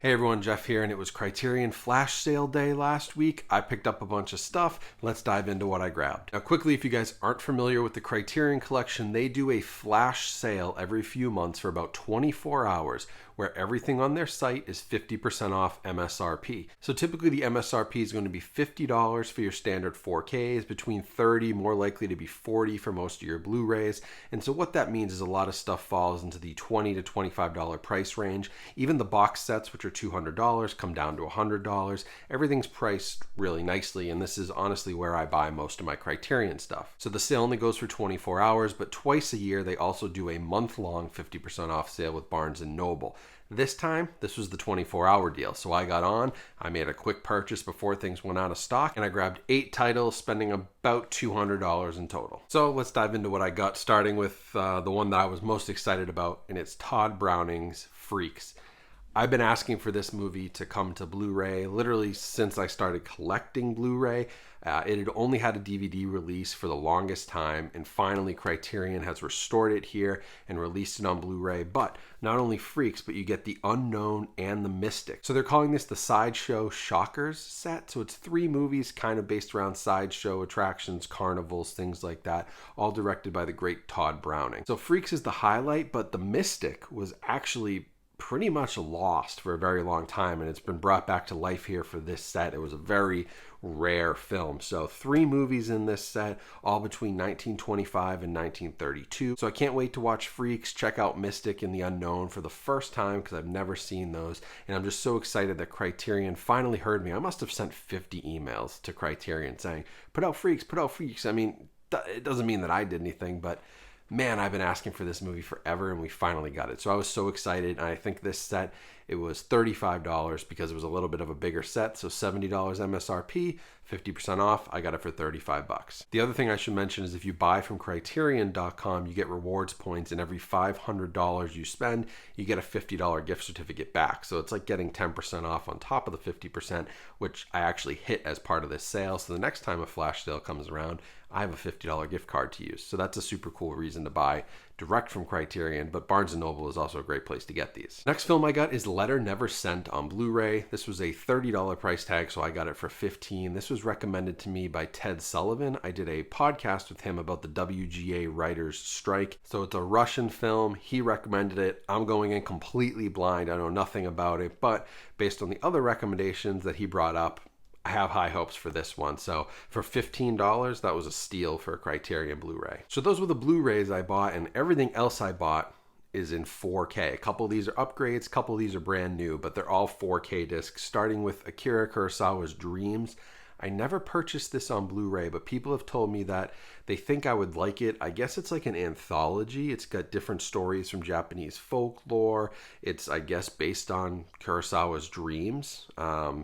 Hey everyone, Jeff here, and it was Criterion Flash Sale day last week. I picked up a bunch of stuff. Let's dive into what I grabbed. Now quickly, if you guys aren't familiar with the Criterion collection, they do a flash sale every few months for about 24 hours where everything on their site is 50% off MSRP. So typically the MSRP is going to be $50 for your standard 4Ks, between $30, more likely to be $40 for most of your Blu-rays. And so what that means is a lot of stuff falls into the $20 to $25 price range. Even the box sets, which are $200, come down to $100. Everything's priced really nicely, and this is honestly where I buy most of my Criterion stuff. So the sale only goes for 24 hours, but twice a year they also do a month-long 50% off sale with Barnes & Noble. This time, this was the 24-hour deal, so I got on, I made a quick purchase before things went out of stock, and I grabbed 8 titles, spending about $200 in total. So let's dive into what I got, starting with the one that I was most excited about, and it's Todd Browning's Freaks. I've been asking for this movie to come to Blu-ray literally since I started collecting Blu-ray. It had only had a DVD release for the longest time, and finally Criterion has restored it here and released it on Blu-ray. But not only Freaks, but you get the Unknown and the Mystic. So they're calling this the Sideshow Shockers set. So it's 3 movies kind of based around sideshow attractions, carnivals, things like that, all directed by the great Todd Browning. So Freaks is the highlight, but the Mystic was actually pretty much lost for a very long time, and it's been brought back to life here for this set. It was a very rare film. So 3 movies in this set, all between 1925 and 1932. So I can't wait to watch Freaks, check out Mystic and the Unknown for the first time because I've never seen those, and I'm just so excited that Criterion finally heard me. I must have sent 50 emails to Criterion saying, put out Freaks, put out Freaks. I mean, it doesn't mean that I did anything, but man, I've been asking for this movie forever, and we finally got it. So I was so excited, and I think this set, it was $35 because it was a little bit of a bigger set, so $70 MSRP, 50% off. I got it for $35. The other thing I should mention is if you buy from Criterion.com, you get rewards points, and every $500 you spend, you get a $50 gift certificate back. So it's like getting 10% off on top of the 50%, which I actually hit as part of this sale. So the next time a flash sale comes around, I have a $50 gift card to use. So that's a super cool reason to buy direct from Criterion, but Barnes & Noble is also a great place to get these. Next film I got is Letter Never Sent on Blu-ray. This was a $30 price tag, so I got it for $15. This was recommended to me by Ted Sullivan. I did a podcast with him about the WGA writers' strike. So it's a Russian film. He recommended it. I'm going in completely blind. I know nothing about it, but based on the other recommendations that he brought up, I have high hopes for this one. So for $15, that was a steal for a Criterion Blu-ray. So those were the Blu-rays I bought, and everything else I bought is in 4K. A couple of these are upgrades, a couple of these are brand new, but they're all 4K discs, starting with Akira Kurosawa's Dreams. I never purchased this on Blu-ray, but people have told me that they think I would like it. I guess it's like an anthology. It's got different stories from Japanese folklore. It's, I guess, based on Kurosawa's dreams.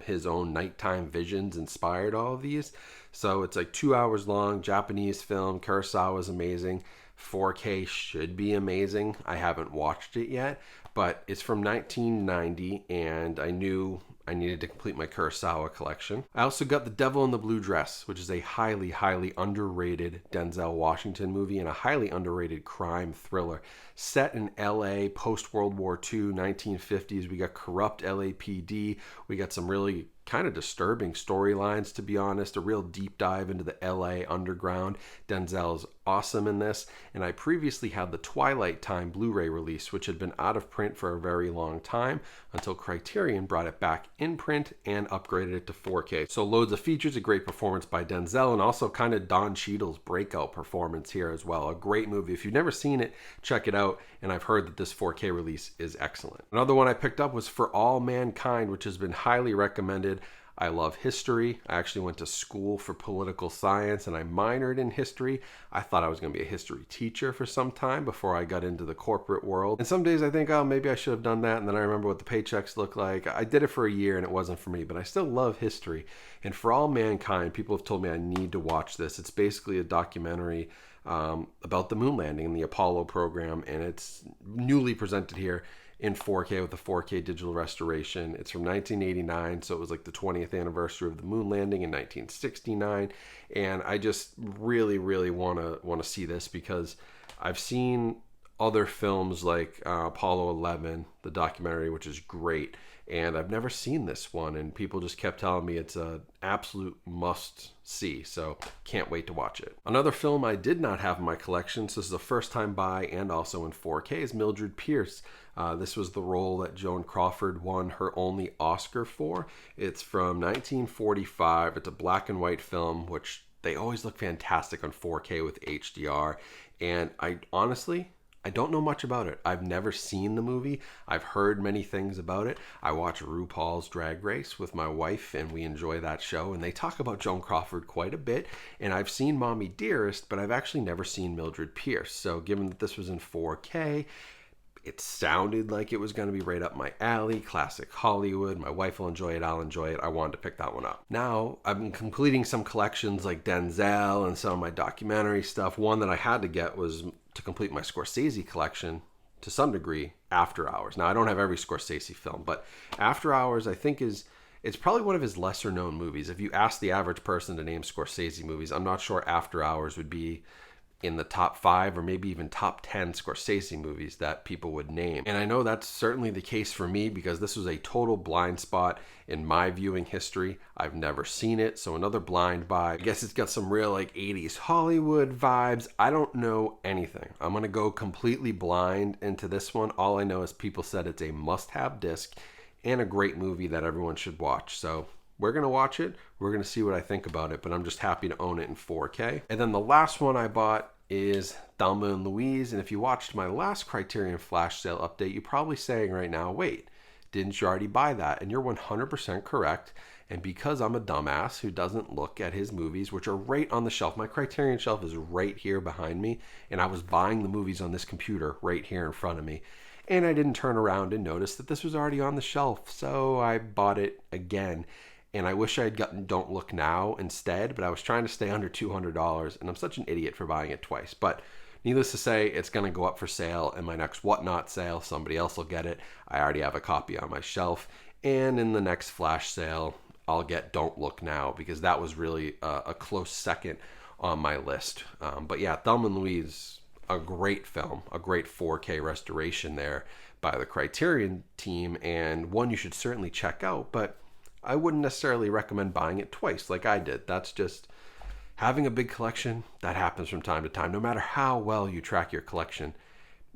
His own nighttime visions inspired all of these. So it's like 2 hours long, Japanese film. Kurosawa's amazing. 4K should be amazing. I haven't watched it yet, but it's from 1990, and I knew I needed to complete my Kurosawa collection. I also got The Devil in the Blue Dress, which is a highly, highly underrated Denzel Washington movie and a highly underrated crime thriller. Set in LA, post-World War II, 1950s. We got corrupt LAPD. We got some really kind of disturbing storylines, to be honest. A real deep dive into the LA underground. Denzel's awesome in this. And I previously had the Twilight Time Blu-ray release, which had been out of print for a very long time until Criterion brought it back in print and upgraded it to 4K. So loads of features, a great performance by Denzel, and also kind of Don Cheadle's breakout performance here as well. A great movie. If you've never seen it, check it out. And I've heard that this 4K release is excellent. Another one I picked up was For All Mankind, which has been highly recommended. I love history. I actually went to school for political science and I minored in history. I thought I was going to be a history teacher for some time before I got into the corporate world. And some days I think, oh, maybe I should have done that. And then I remember what the paychecks look like. I did it for a year and it wasn't for me, but I still love history. And For All Mankind, people have told me I need to watch this. It's basically a documentary about the moon landing and the Apollo program, and it's newly presented here in 4K with a 4K digital restoration. It's from 1989, so it was like the 20th anniversary of the moon landing in 1969, and I just really, really want to see this because I've seen other films like Apollo 11, the documentary, which is great, and I've never seen this one, and people just kept telling me it's an absolute must see, so can't wait to watch it. Another film I did not have in my collection, so this is a first time buy and also in 4K, is Mildred Pierce. This was the role that Joan Crawford won her only Oscar for. It's from 1945. It's a black and white film, which they always look fantastic on 4K with HDR, and I don't know much about it. I've never seen the movie. I've heard many things about it. I watch RuPaul's Drag Race with my wife, and we enjoy that show, and they talk about Joan Crawford quite a bit, and I've seen Mommy Dearest, but I've actually never seen Mildred Pierce. So given that this was in 4K, it sounded like it was going to be right up my alley, classic Hollywood. My wife will enjoy it, I'll enjoy it. I wanted to pick that one up. Now, I've been completing some collections like Denzel and some of my documentary stuff. One that I had to get was to complete my Scorsese collection to some degree, After Hours. Now, I don't have every Scorsese film, but After Hours I think it's probably one of his lesser known movies. If you ask the average person to name Scorsese movies, I'm not sure After Hours would be in the top 5 or maybe even top 10 Scorsese movies that people would name. And I know that's certainly the case for me because this was a total blind spot in my viewing history. I've never seen it, so another blind buy. I guess it's got some real like 80s Hollywood vibes. I don't know anything. I'm gonna go completely blind into this one. All I know is people said it's a must-have disc and a great movie that everyone should watch. So we're going to watch it. We're going to see what I think about it, but I'm just happy to own it in 4K. And then the last one I bought is Tho and Louise. And if you watched my last Criterion Flash Sale update, you're probably saying right now, wait, didn't you already buy that? And you're 100% correct. And because I'm a dumbass who doesn't look at his movies, which are right on the shelf, my Criterion shelf is right here behind me, and I was buying the movies on this computer right here in front of me. And I didn't turn around and notice that this was already on the shelf, so I bought it again. And I wish I had gotten Don't Look Now instead, but I was trying to stay under $200, and I'm such an idiot for buying it twice. But needless to say, it's going to go up for sale in my next Whatnot sale. Somebody else will get it. I already have a copy on my shelf. And in the next flash sale, I'll get Don't Look Now, because that was really a close second on my list. But yeah, Tho and Louise, a great film, a great 4K restoration there by the Criterion team, and one you should certainly check out. But I wouldn't necessarily recommend buying it twice like I did. That's just having a big collection. That happens from time to time. No matter how well you track your collection,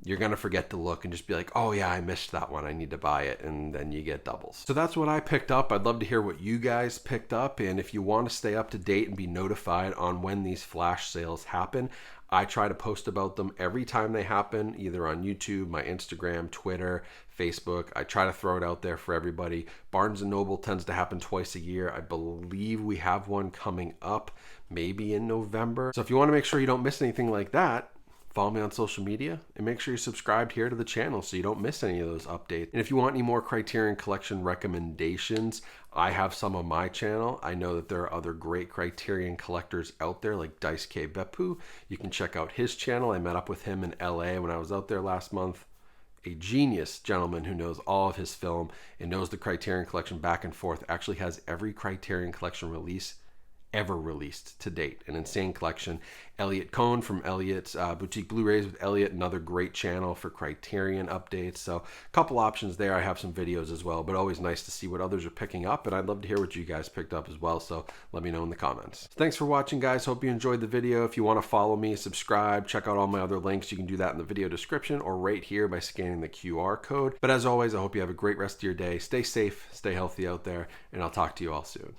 you're going to forget to look and just be like, oh yeah, I missed that one. I need to buy it. And then you get doubles. So that's what I picked up. I'd love to hear what you guys picked up. And if you want to stay up to date and be notified on when these flash sales happen, I try to post about them every time they happen, either on YouTube, my Instagram, Twitter, Facebook. I try to throw it out there for everybody. Barnes & Noble tends to happen twice a year. I believe we have one coming up maybe in November. So if you want to make sure you don't miss anything like that, follow me on social media and make sure you're subscribed here to the channel so you don't miss any of those updates. And if you want any more Criterion Collection recommendations, I have some on my channel. I know that there are other great Criterion collectors out there like Dice K. Beppu. You can check out his channel. I met up with him in LA when I was out there last month. A genius gentleman who knows all of his film and knows the Criterion Collection back and forth. Actually has every Criterion Collection release ever released to date. An insane collection. Elliot Cohn from Elliot's Boutique Blu-rays with Elliot, another great channel for Criterion updates. So a couple options there. I have some videos as well, but always nice to see what others are picking up, and I'd love to hear what you guys picked up as well, so let me know in the comments. Thanks for watching, guys. Hope you enjoyed the video. If you want to follow me, subscribe, check out all my other links, you can do that in the video description or right here by scanning the QR code. But as always, I hope you have a great rest of your day. Stay safe, stay healthy out there, and I'll talk to you all soon.